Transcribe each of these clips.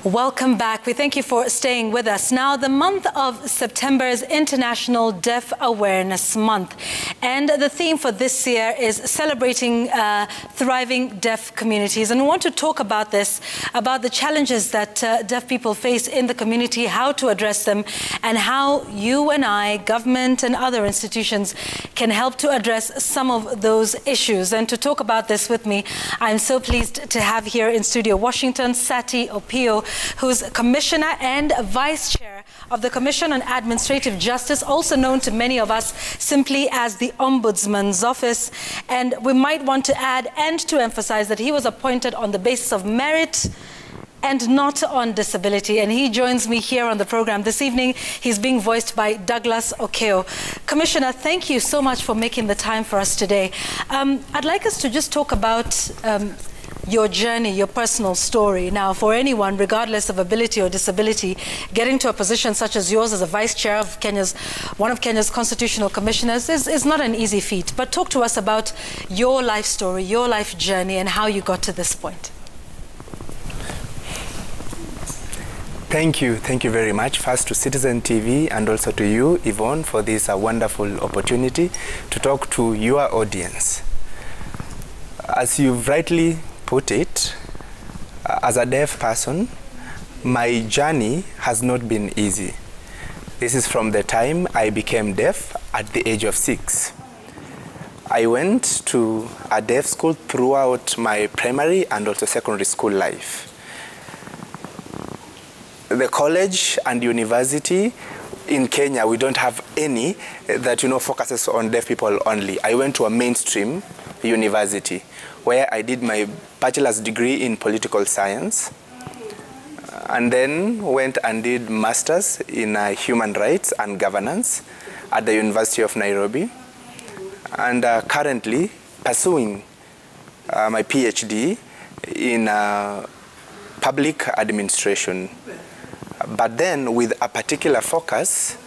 Welcome back. We thank you for staying with us. Now, the month of September is International Deaf Awareness Month. And the theme for this year is celebrating thriving deaf communities. And we want to talk about this, about the challenges that deaf people face in the community, how to address them, and how you and I, government and other institutions, can help to address some of those issues. And to talk about this with me, I'm so pleased to have here in Studio Washington, Sati Opio, who's Commissioner and Vice Chair of the Commission on Administrative Justice, also known to many of us simply as the Ombudsman's Office. And we might want to add and to emphasize that he was appointed on the basis of merit and not on disability. And he joins me here on the program this evening. He's being voiced by Douglas Okeo. Commissioner, thank you so much for making the time for us today. I'd like us to just talk about your journey, your personal story. Now, for anyone, regardless of ability or disability, getting to a position such as yours as a Vice Chair of one of Kenya's constitutional commissioners is not an easy feat. But talk to us about your life story, your life journey, and how you got to this point. Thank you very much, first to Citizen TV and also to you, Yvonne, for this wonderful opportunity to talk to your audience. As you've rightly put it, as a deaf person, my journey has not been easy. This is from the time I became deaf at the age of 6. I went to a deaf school throughout my primary and also secondary school life. The college and university in Kenya, we don't have any that focuses on deaf people only. I went to a mainstream university where I did my bachelor's degree in political science and then went and did master's in human rights and governance at the University of Nairobi, and currently pursuing my PhD in public administration, but then with a particular focus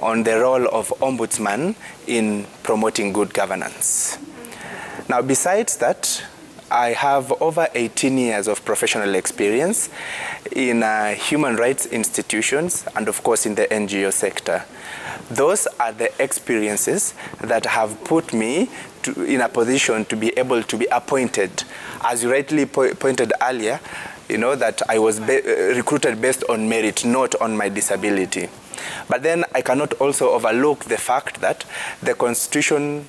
on the role of ombudsman in promoting good governance. Now, besides that, I have over 18 years of professional experience in human rights institutions and, of course, in the NGO sector. Those are the experiences that have put me in a position to be able to be appointed. As you rightly pointed earlier, that I was recruited based on merit, not on my disability. But then I cannot also overlook the fact that the Constitution,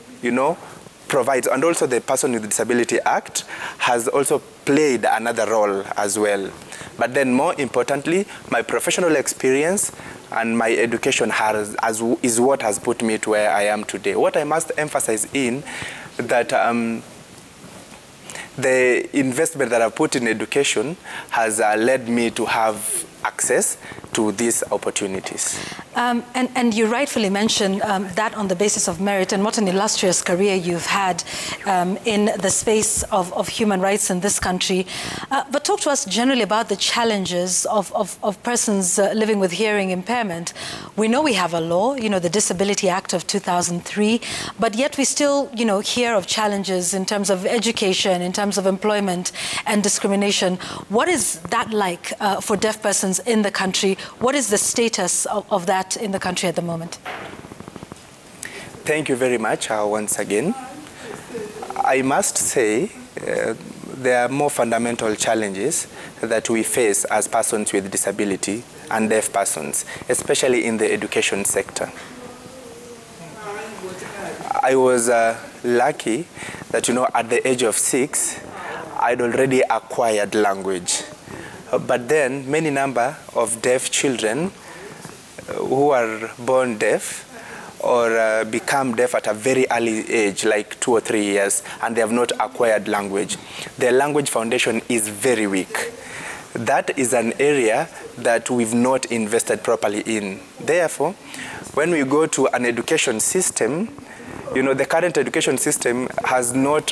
provides, and also the Person with Disability Act has also played another role as well. But then more importantly, my professional experience and my education is what has put me to where I am today. What I must emphasize in that the investment that I've put in education has led me to have access to these opportunities. And you rightfully mentioned that on the basis of merit, and what an illustrious career you've had in the space of human rights in this country. But talk to us generally about the challenges of persons living with hearing impairment. We know we have a law, the Disability Act of 2003, but yet we still, hear of challenges in terms of education, in terms of employment and discrimination. What is that like for deaf persons in the country? What is the status of that in the country at the moment? Thank you very much once again. I must say there are more fundamental challenges that we face as persons with disability and deaf persons, especially in the education sector. I was lucky that, at the age of 6, I'd already acquired language. But then many number of deaf children who are born deaf or become deaf at a very early age, like 2 or 3 years, and they have not acquired language. Their language foundation is very weak. That is an area that we've not invested properly in. Therefore, when we go to an education system, the current education system has not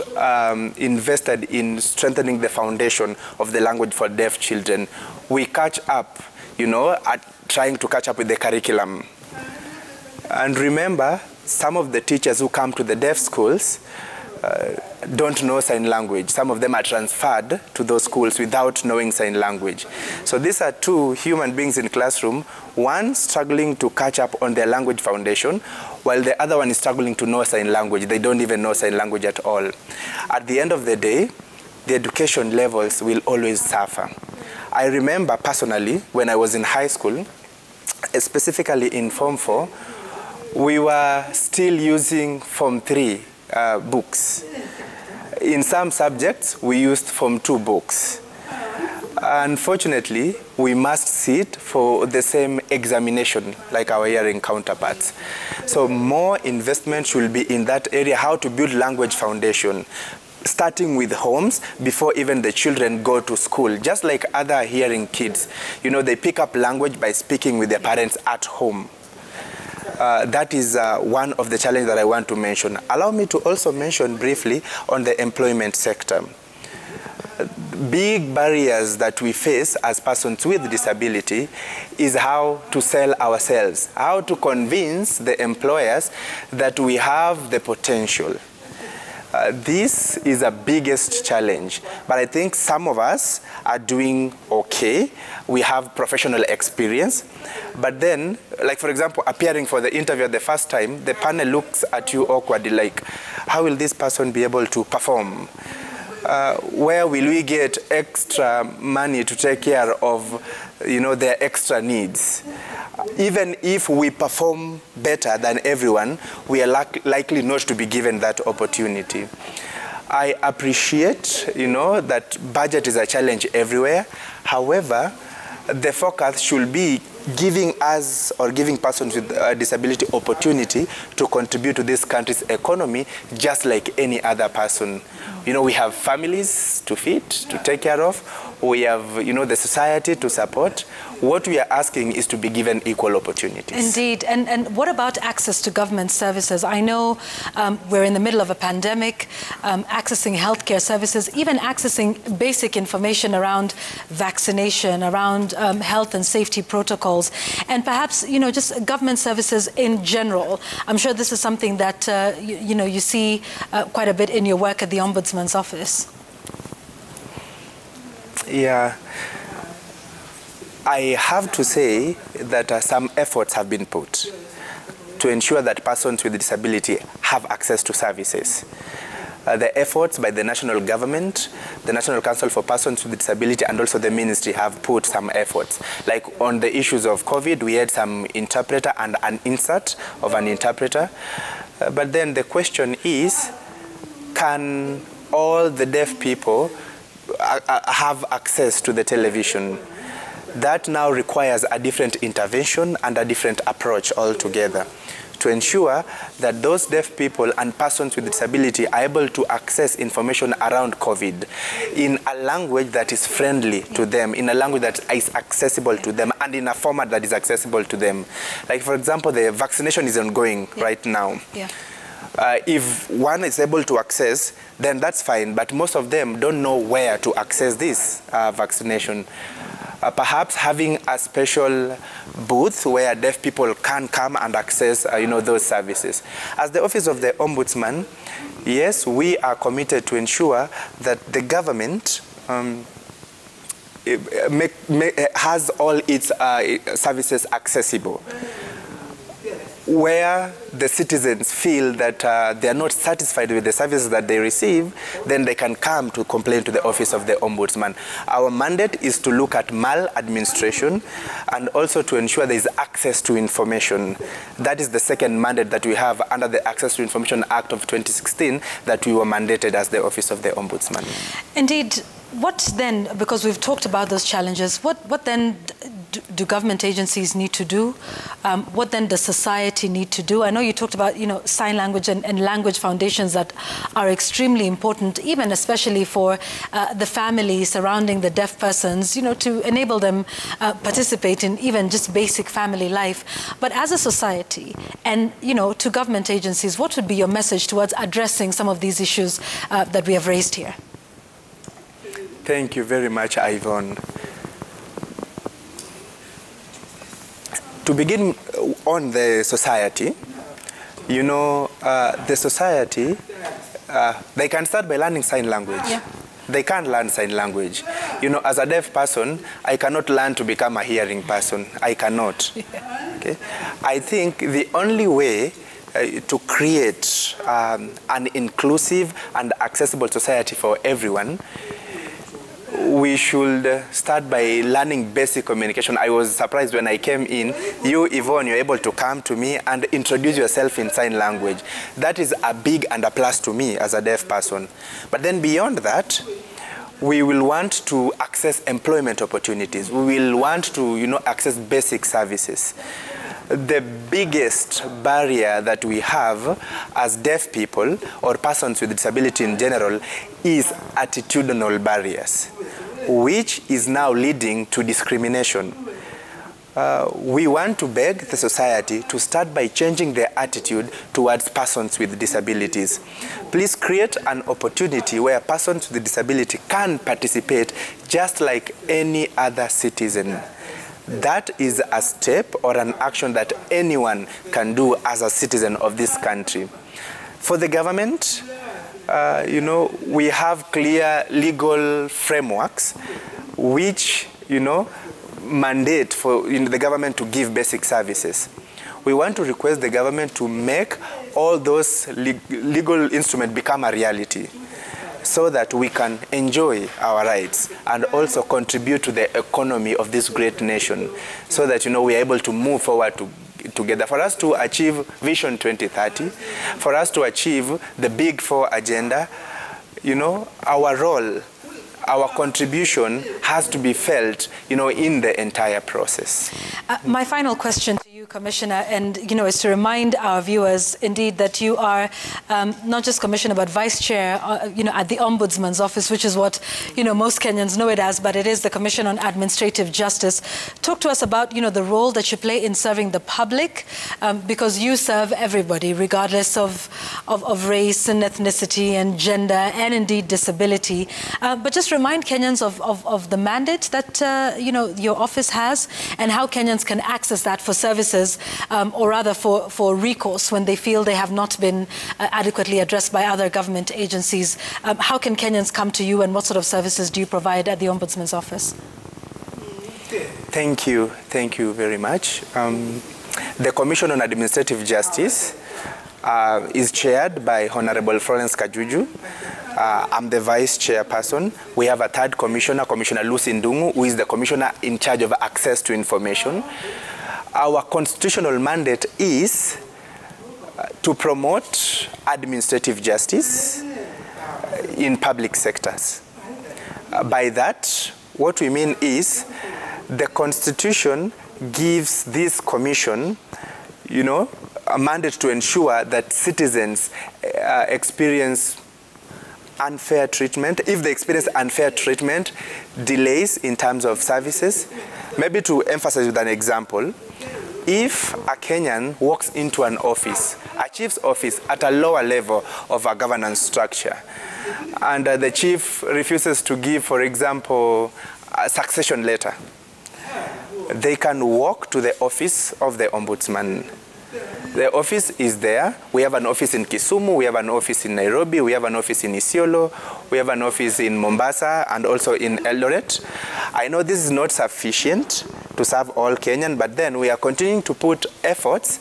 invested in strengthening the foundation of the language for deaf children. We catch up, at trying to catch up with the curriculum. And remember, some of the teachers who come to the deaf schools don't know sign language. Some of them are transferred to those schools without knowing sign language. So these are two human beings in classroom, one struggling to catch up on their language foundation, while the other one is struggling to know sign language. They don't even know sign language at all. At the end of the day, the education levels will always suffer. I remember personally, when I was in high school, specifically in Form 4, we were still using Form 3 books. In some subjects, we used Form 2 books. Unfortunately, we must sit for the same examination like our hearing counterparts. So more investment should be in that area, how to build language foundation, starting with homes before even the children go to school. Just like other hearing kids, you know, they pick up language by speaking with their parents at home. That is one of the challenges that I want to mention. Allow me to also mention briefly on the employment sector. Big barriers that we face as persons with disability is how to sell ourselves, how to convince the employers that we have the potential. This is a biggest challenge, but I think some of us are doing okay. We have professional experience, but then, like for example, appearing for the interview the first time, the panel looks at you awkwardly like, how will this person be able to perform? Where will we get extra money to take care of, you know, their extra needs? Even if we perform better than everyone, we are likely not to be given that opportunity. I appreciate, you know, that budget is a challenge everywhere. However, the focus should be giving us or giving persons with a disability opportunity to contribute to this country's economy just like any other person. You know, we have families to feed, to take care of. We have, you know, the society to support. What we are asking is to be given equal opportunities. Indeed. And what about access to government services? I know we're in the middle of a pandemic, accessing healthcare services, even accessing basic information around vaccination, around health and safety protocols, and perhaps, you know, just government services in general. I'm sure this is something that, you know, you see quite a bit in your work at the Ombudsman's office. Yeah. I have to say that some efforts have been put to ensure that persons with disability have access to services. The efforts by the national government, the National Council for Persons with Disability, and also the ministry have put some efforts. Like on the issues of COVID, we had some interpreter and an insert of an interpreter. But then the question is, can all the deaf people have access to the television? That now requires a different intervention and a different approach altogether to ensure that those deaf people and persons with disability are able to access information around COVID in a language that is friendly to them, in a language that is accessible to them, and in a format that is accessible to them. Like, for example, the vaccination is ongoing right now. Yeah. If one is able to access, then that's fine, but most of them don't know where to access this vaccination. Perhaps having a special booth where deaf people can come and access, you know, those services. As the Office of the Ombudsman, yes, we are committed to ensure that the government has all its services accessible. Where the citizens feel that they are not satisfied with the services that they receive, then they can come to complain to the Office of the Ombudsman. Our mandate is to look at maladministration and also to ensure there is access to information. That is the second mandate that we have under the Access to Information Act of 2016 that we were mandated as the Office of the Ombudsman. Indeed. What then, because we've talked about those challenges, what then do government agencies need to do? What then does society need to do? I know you talked about, you know, sign language and language foundations that are extremely important, even especially for the families surrounding the deaf persons, you know, to enable them participate in even just basic family life. But as a society and, you know, to government agencies, what would be your message towards addressing some of these issues that we have raised here? Thank you very much, Yvonne. To begin on the society, you know, the society they can start by learning sign language. Yeah. They can't learn sign language. You know, as a deaf person, I cannot learn to become a hearing person. I cannot. Yeah. Okay? I think the only way to create an inclusive and accessible society for everyone, we should start by learning basic communication. I was surprised when I came in, you, Yvonne, you're able to come to me and introduce yourself in sign language. That is a big and a plus to me as a deaf person. But then beyond that, we will want to access employment opportunities. We will want to, you know, access basic services. The biggest barrier that we have as deaf people or persons with disability in general is attitudinal barriers, which is now leading to discrimination. We want to beg the society to start by changing their attitude towards persons with disabilities. Please create an opportunity where persons with disability can participate just like any other citizen. That is a step or an action that anyone can do as a citizen of this country. For the government, you know, we have clear legal frameworks which, you know, mandate for the government to give basic services. We want to request the government to make all those legal instruments become a reality, so that we can enjoy our rights and also contribute to the economy of this great nation, so that, you know, we are able to move forward together. For us to achieve Vision 2030, for us to achieve the Big Four agenda, you know, our role, our contribution has to be felt, you know, in the entire process. My final question to you, Commissioner, and, you know, is to remind our viewers, indeed, that you are not just Commissioner, but Vice Chair, you know, at the Ombudsman's Office, which is what, you know, most Kenyans know it as, but it is the Commission on Administrative Justice. Talk to us about, you know, the role that you play in serving the public, because you serve everybody, regardless of race and ethnicity and gender and, indeed, disability. But just remind Kenyans of the mandate that, you know, your office has, and how Kenyans can access that for services, or rather for recourse when they feel they have not been adequately addressed by other government agencies. How can Kenyans come to you, and what sort of services do you provide at the Ombudsman's Office? Thank you very much. The Commission on Administrative Justice is chaired by Honorable Florence Kajuju. I'm the vice chairperson. We have a third commissioner, Commissioner Lucy Ndungu, who is the commissioner in charge of access to information. Our constitutional mandate is to promote administrative justice in public sectors. By that, what we mean is the Constitution gives this commission, you know, a mandate to ensure that citizens experience unfair treatment. If they experience unfair treatment, delays in terms of services. Maybe to emphasize with an example, if a Kenyan walks into an office, a chief's office at a lower level of a governance structure, and the chief refuses to give, for example, a succession letter, they can walk to the office of the Ombudsman. The office is there. We have an office in Kisumu, we have an office in Nairobi, we have an office in Isiolo, we have an office in Mombasa, and also in Eldoret. I know this is not sufficient to serve all Kenyan, but then we are continuing to put efforts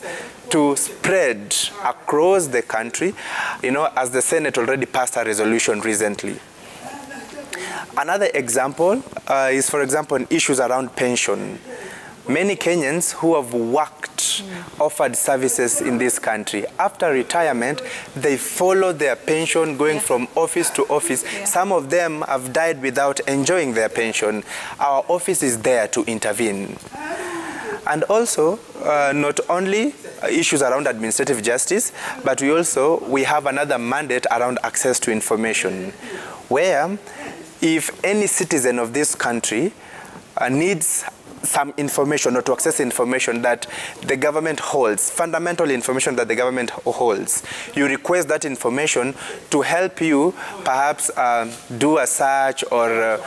to spread across the country, you know, as the Senate already passed a resolution recently. Another example is, for example, issues around pension. Many Kenyans who have worked, offered services in this country, after retirement, they follow their pension going from office to office. Some of them have died without enjoying their pension. Our office is there to intervene. And also, not only issues around administrative justice, but we have another mandate around access to information, where if any citizen of this country needs some information or to access information that the government holds, fundamental information that the government holds, you request that information to help you perhaps do a search or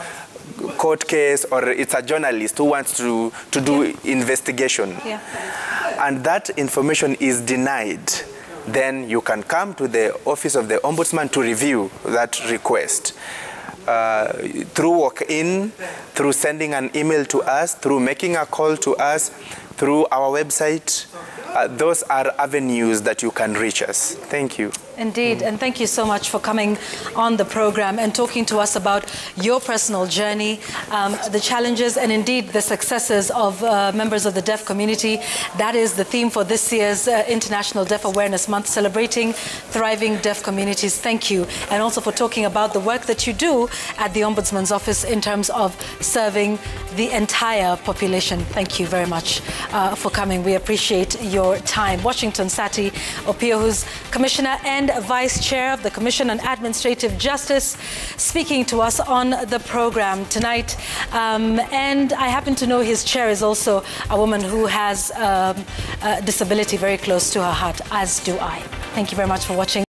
court case, or it's a journalist who wants to do investigation. And that information is denied. then you can come to the office of the Ombudsman to review that request. Through walk-in, through sending an email to us, through making a call to us, through our website. Those are avenues that you can reach us. Thank you. Indeed, and thank you so much for coming on the program and talking to us about your personal journey, the challenges and indeed the successes of members of the deaf community. That is the theme for this year's International Deaf Awareness Month, celebrating thriving deaf communities. Thank you. And also for talking about the work that you do at the Ombudsman's office in terms of serving the entire population. Thank you very much for coming. We appreciate your time. Washington Sati Opio, who's Commissioner and Vice Chair of the Commission on Administrative Justice, speaking to us on the program tonight. And I happen to know his chair is also a woman who has a disability very close to her heart, as do I. Thank you very much for watching.